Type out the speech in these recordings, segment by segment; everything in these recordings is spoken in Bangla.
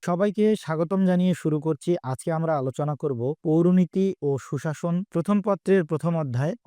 সবাইকে স্বাগতম জানিয়ে শুরু করছি। আজকে আমরা আলোচনা করব পৌরনীতি ও সুশাসন। প্রথম পত্রের প্রথম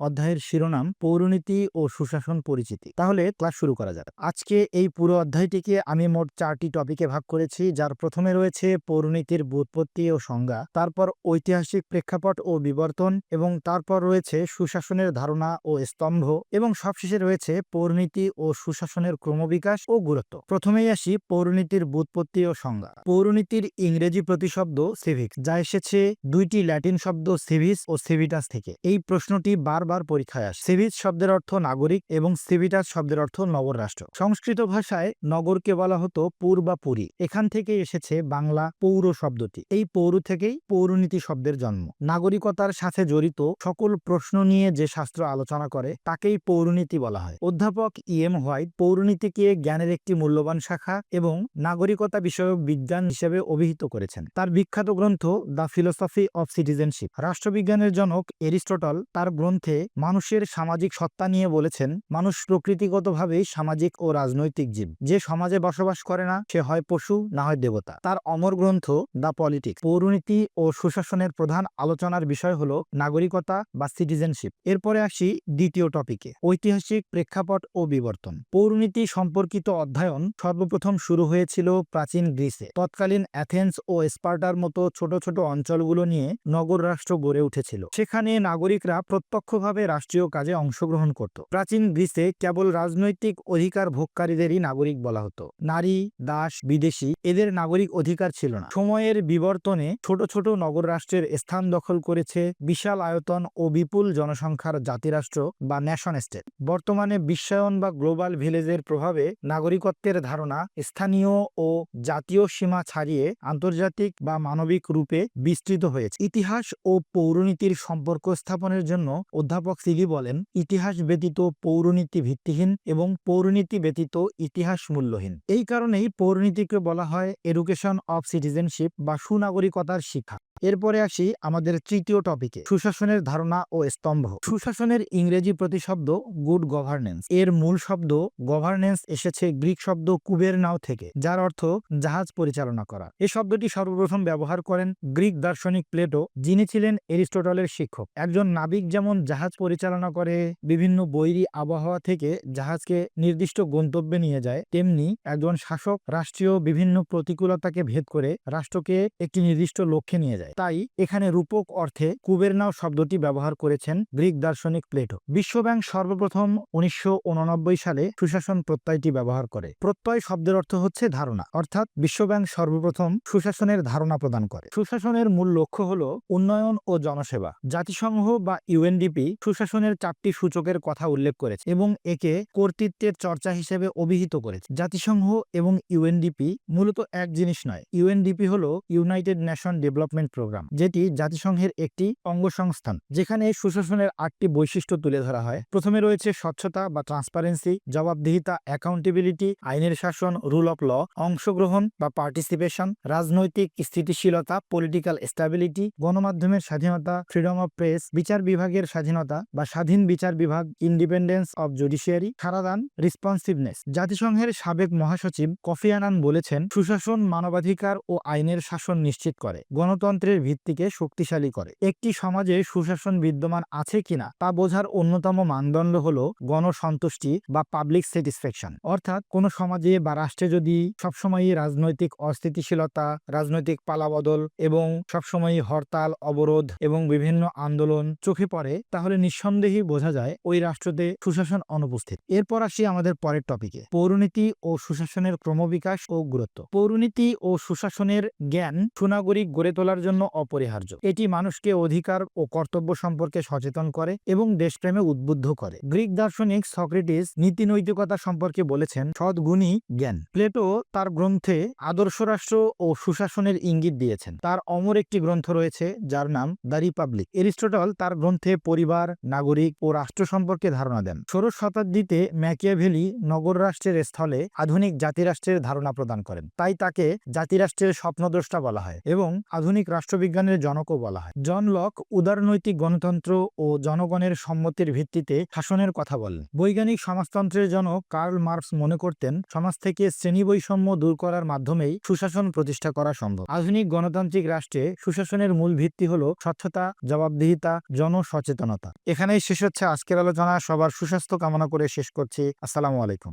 অধ্যায়ের শিরোনাম পৌরনীতি ও সুশাসন পরিচিতি। তাহলে ক্লাস শুরু করা যাক। আজকে এই পুরো অধ্যায়টিকে আমি মোট 4টি টপিকে ভাগ করেছি, যার প্রথমে রয়েছে পৌরনীতির ব্যুৎপত্তি ও সংজ্ঞা, তারপর ঐতিহাসিক প্রেক্ষাপট ও বিবর্তন, এবং তারপর রয়েছে সুশাসনের ধারণা ও স্তম্ভ, এবং সবশেষে রয়েছে পৌরনীতি ও সুশাসনের ক্রমবিকাশ ও গুরুত্ব। প্রথমেই আসি পৌরনীতির ব্যুৎপত্তি ও সংজ্ঞা। পৌরনীতির ইংরেজি প্রতিশব্দ সিভিক্স, যা এসেছে দুইটি ল্যাটিন শব্দ সিভিস ও সিভিটাস থেকে। এই প্রশ্নটি বারবার পরীক্ষায় আসে। সিভিস শব্দের অর্থ নাগরিক এবং সিভিটাস শব্দের অর্থ নগর রাষ্ট্র। সংস্কৃত ভাষায় নগরকে বলা হতো পুর বা পুরী। এখান থেকে এসেছে বাংলা পৌর শব্দটি। এই পৌর থেকেই পৌরনীতি শব্দের জন্ম। নাগরিকতার সাথে জড়িত সকল প্রশ্ন নিয়ে যে শাস্ত্র আলোচনা করে তাকেই পৌরনীতি বলা হয়। অধ্যাপক E.M. হোয়াইট পৌরনীতিকে জ্ঞানের একটি মূল্যবান শাখা এবং নাগরিকতা বিষয়ক বিজ্ঞান হিসেবে অভিহিত করেছেন। তার বিখ্যাত গ্রন্থ দ্য ফিলোসফি অফ সিটিজেনশিপ। রাষ্ট্রবিজ্ঞানের জনক এরিস্টটল তার গ্রন্থে মানুষের সামাজিক সত্তা নিয়ে বলেছেন, মানুষ প্রকৃতিগতভাবেই সামাজিক ও রাজনৈতিক জীব। যে সমাজে বসবাস করে না সে হয় পশু, না হয় দেবতা। তার অমর গ্রন্থ দ্য পলিটিক্স। পৌরনীতি ও সুশাসনের প্রধান আলোচনার বিষয় হল নাগরিকতা বা সিটিজেনশিপ। এরপরে আসি দ্বিতীয় টপিকে, ঐতিহাসিক প্রেক্ষাপট ও বিবর্তন। পৌরনীতি সম্পর্কিত অধ্যয়ন সর্বপ্রথম শুরু হয়েছিল প্রাচীন গ্রিসে। তৎকালীন অ্যাথেন্স ও স্পার্টার মতো ছোট ছোট অঞ্চলগুলো নিয়ে নগর রাষ্ট্র গড়ে উঠেছিল। সেখানে নাগরিকরা প্রত্যক্ষভাবে রাষ্ট্রীয় কাজে অংশগ্রহণ করত। প্রাচীন গ্রিসে কেবল রাজনৈতিক অধিকার ভোগকারীদেরই নাগরিক বলা হতো। নারী, দাস, বিদেশি এদের নাগরিক অধিকার ছিল না। সময়ের বিবর্তনে ছোট ছোট নগর রাষ্ট্রের স্থান দখল করেছে বিশাল আয়তন ও বিপুল জনসংখ্যার জাতিরাষ্ট্র বা ন্যাশন স্টেট। বর্তমানে বিশ্বায়ন বা গ্লোবাল ভিলেজের প্রভাবে নাগরিকত্বের ধারণা স্থানীয় ও জাতীয় সীমা ছাড়িয়ে আন্তর্জাতিক বা মানবিক রূপে বিস্তৃত হয়েছে। ইতিহাস ও পৌরনীতির সম্পর্ক স্থাপনের জন্য অধ্যাপক সিলি বলেন, ইতিহাস ব্যতীত পৌরনীতি ভিত্তিহীন এবং পৌরনীতি ব্যতীত ইতিহাস মূল্যহীন। এই কারণেই পৌরনীতিকে বলা হয় এডুকেশন অফ সিটিজেনশিপ বা সুনাগরিকতার শিক্ষা। এরপরে আসি আমাদের তৃতীয় টপিকে, সুশাসনের ধারণা ও স্তম্ভ। সুশাসনের ইংরেজি প্রতিশব্দ গুড গভর্নেন্স। এর মূল শব্দ গভর্নেন্স এসেছে গ্রিক শব্দ কুবেরনাও থেকে, যার অর্থ জাহাজ পরিচালনা করা। এই শব্দটি সর্বপ্রথম ব্যবহার করেন গ্রিক দার্শনিক প্লেটো, যিনি ছিলেন এরিস্টটলের শিক্ষক। একজন নাবিক যেমন জাহাজ পরিচালনা করে বিভিন্ন বৈরী আবহাওয়া থেকে জাহাজকে নির্দিষ্ট গন্তব্যে নিয়ে যায়, তেমনি একজন শাসক রাষ্ট্রীয় বিভিন্ন প্রতিকূলতাকে ভেদ করে রাষ্ট্রকে একটি নির্দিষ্ট লক্ষ্যে নিয়ে যায়। তাই এখানে রূপক অর্থে কুবেরনাও শব্দটি ব্যবহার করেছেন গ্রিক দার্শনিক প্লেটো। বিশ্বব্যাংক সর্বপ্রথম 1989 সালে সুশাসন প্রত্যয়টি ব্যবহার করে। প্রত্যয় শব্দের অর্থ হচ্ছে ধারণা, অর্থাৎ বিশ্বব্যাংক সর্বপ্রথম সুশাসনের ধারণা প্রদান করে। সুশাসনের মূল লক্ষ্য হল উন্নয়ন ও জনসেবা। জাতিসংঘ বা ইউএনডিপি সুশাসনের 4টি সূচকের কথা উল্লেখ করেছে এবং একে কর্তৃত্বের চর্চা হিসেবে অভিহিত করেছে। জাতিসংঘ এবং ইউএনডিপি মূলত এক জিনিস নয়। ইউএনডিপি হল ইউনাইটেড নেশন ডেভেলপমেন্ট প্রোগ্রাম, যেটি জাতিসংঘের একটি অঙ্গসংস্থান, যেখানে সুশাসনের 8টি বৈশিষ্ট্য তুলে ধরা হয়। প্রথমে রয়েছে স্বচ্ছতা বা ট্রান্সপারেন্সি, জবাবদিহিতা, অ্যাকাউন্টেবিলিটি, আইনের শাসন, রুল অফ ল, অংশগ্রহণ বা পার্টিসিপেশন, রাজনৈতিক স্থিতিশীলতা, পলিটিক্যাল স্ট্যাবিলিটি, গণমাধ্যমের স্বাধীনতা, ফ্রিডম অফ প্রেস, বিচার বিভাগের স্বাধীনতা বা স্বাধীন বিচার বিভাগ, ইন্ডিপেন্ডেন্স অব জুডিশিয়ারি, খারাদান, রেসপন্সিভনেস। জাতিসংঘের সাবেক মহাসচিব কফি আনান বলেছেন, সুশাসন মানবাধিকার ও আইনের শাসন নিশ্চিত করে, গণতন্ত্রের ভিত্তিকে শক্তিশালী করে। একটি সমাজে সুশাসন বিদ্যমান আছে কিনা তা বোঝার অন্যতম মানদণ্ড হল গণসন্তুষ্টি বা পাবলিক স্যাটিসফ্যাকশন। অর্থাৎ কোন সমাজে বা রাষ্ট্রে যদি সবসময়ই রাজনৈতিক অস্থিতিশীলতা, রাজনৈতিক পালাবদল এবং সবসময়ই হরতাল, অবরোধ এবং বিভিন্ন আন্দোলন চোখে পড়ে, তাহলে নিঃসন্দেহেই বোঝা যায় ওই রাষ্ট্রতে সুশাসন অনুপস্থিত। এরপর আসি আমাদের পরের টপিকে, পৌরনীতি ও সুশাসনের ক্রমবিকাশ ও গুরুত্ব। পৌরনীতি ও সুশাসনের জ্ঞান সুনাগরিক গড়ে তোলার জন্য অপরিহার্য। এটি মানুষকে অধিকার ও কর্তব্য সম্পর্কে সচেতন করে এবং দেশপ্রেমে উদ্বুদ্ধ করে। গ্রিক দার্শনিক সক্রেটিস নীতি নৈতিকতা সম্পর্কে বলেছেন, সদ্গুণই জ্ঞান। প্লেটো তার গ্রন্থে আদর্শ রাষ্ট্র ও সুশাসনের ইঙ্গিত দিয়েছেন। তার অমর একটি গ্রন্থ রয়েছে যার নাম দ্য রিপাবলিক। এরিস্টটল তার গ্রন্থে পরিবার, নাগরিক ও রাষ্ট্র সম্পর্কে ধারণা দেন। ষোড়শ শতাব্দীতে ম্যাকিয়াভেলি নগর রাষ্ট্রের স্থলে আধুনিক জাতিরাষ্ট্রের ধারণা প্রদান করেন। তাই তাকে জাতিরাষ্ট্রের স্বপ্নদ্রষ্টা বলা হয় এবং আধুনিক রাষ্ট্র রাষ্ট্রবিজ্ঞানের জনকও বলা হয়। জন লক উদারনৈতিক গণতন্ত্র ও জনগণের সম্মতির ভিত্তিতে শাসনের কথা বলেন। বৈজ্ঞানিক সমাজতন্ত্রের জনক কার্ল মার্কস মনে করতেন সমাজ থেকে শ্রেণীবৈষম্য দূর করার মাধ্যমেই সুশাসন প্রতিষ্ঠা করা সম্ভব। আধুনিক গণতান্ত্রিক রাষ্ট্রে সুশাসনের মূল ভিত্তি হল স্বচ্ছতা, জবাবদিহিতা, জনসচেতনতা। এখানেই শেষ হচ্ছে আজকের আলোচনা। সবার সুস্বাস্থ্য কামনা করে শেষ করছি। আসসালামু আলাইকুম।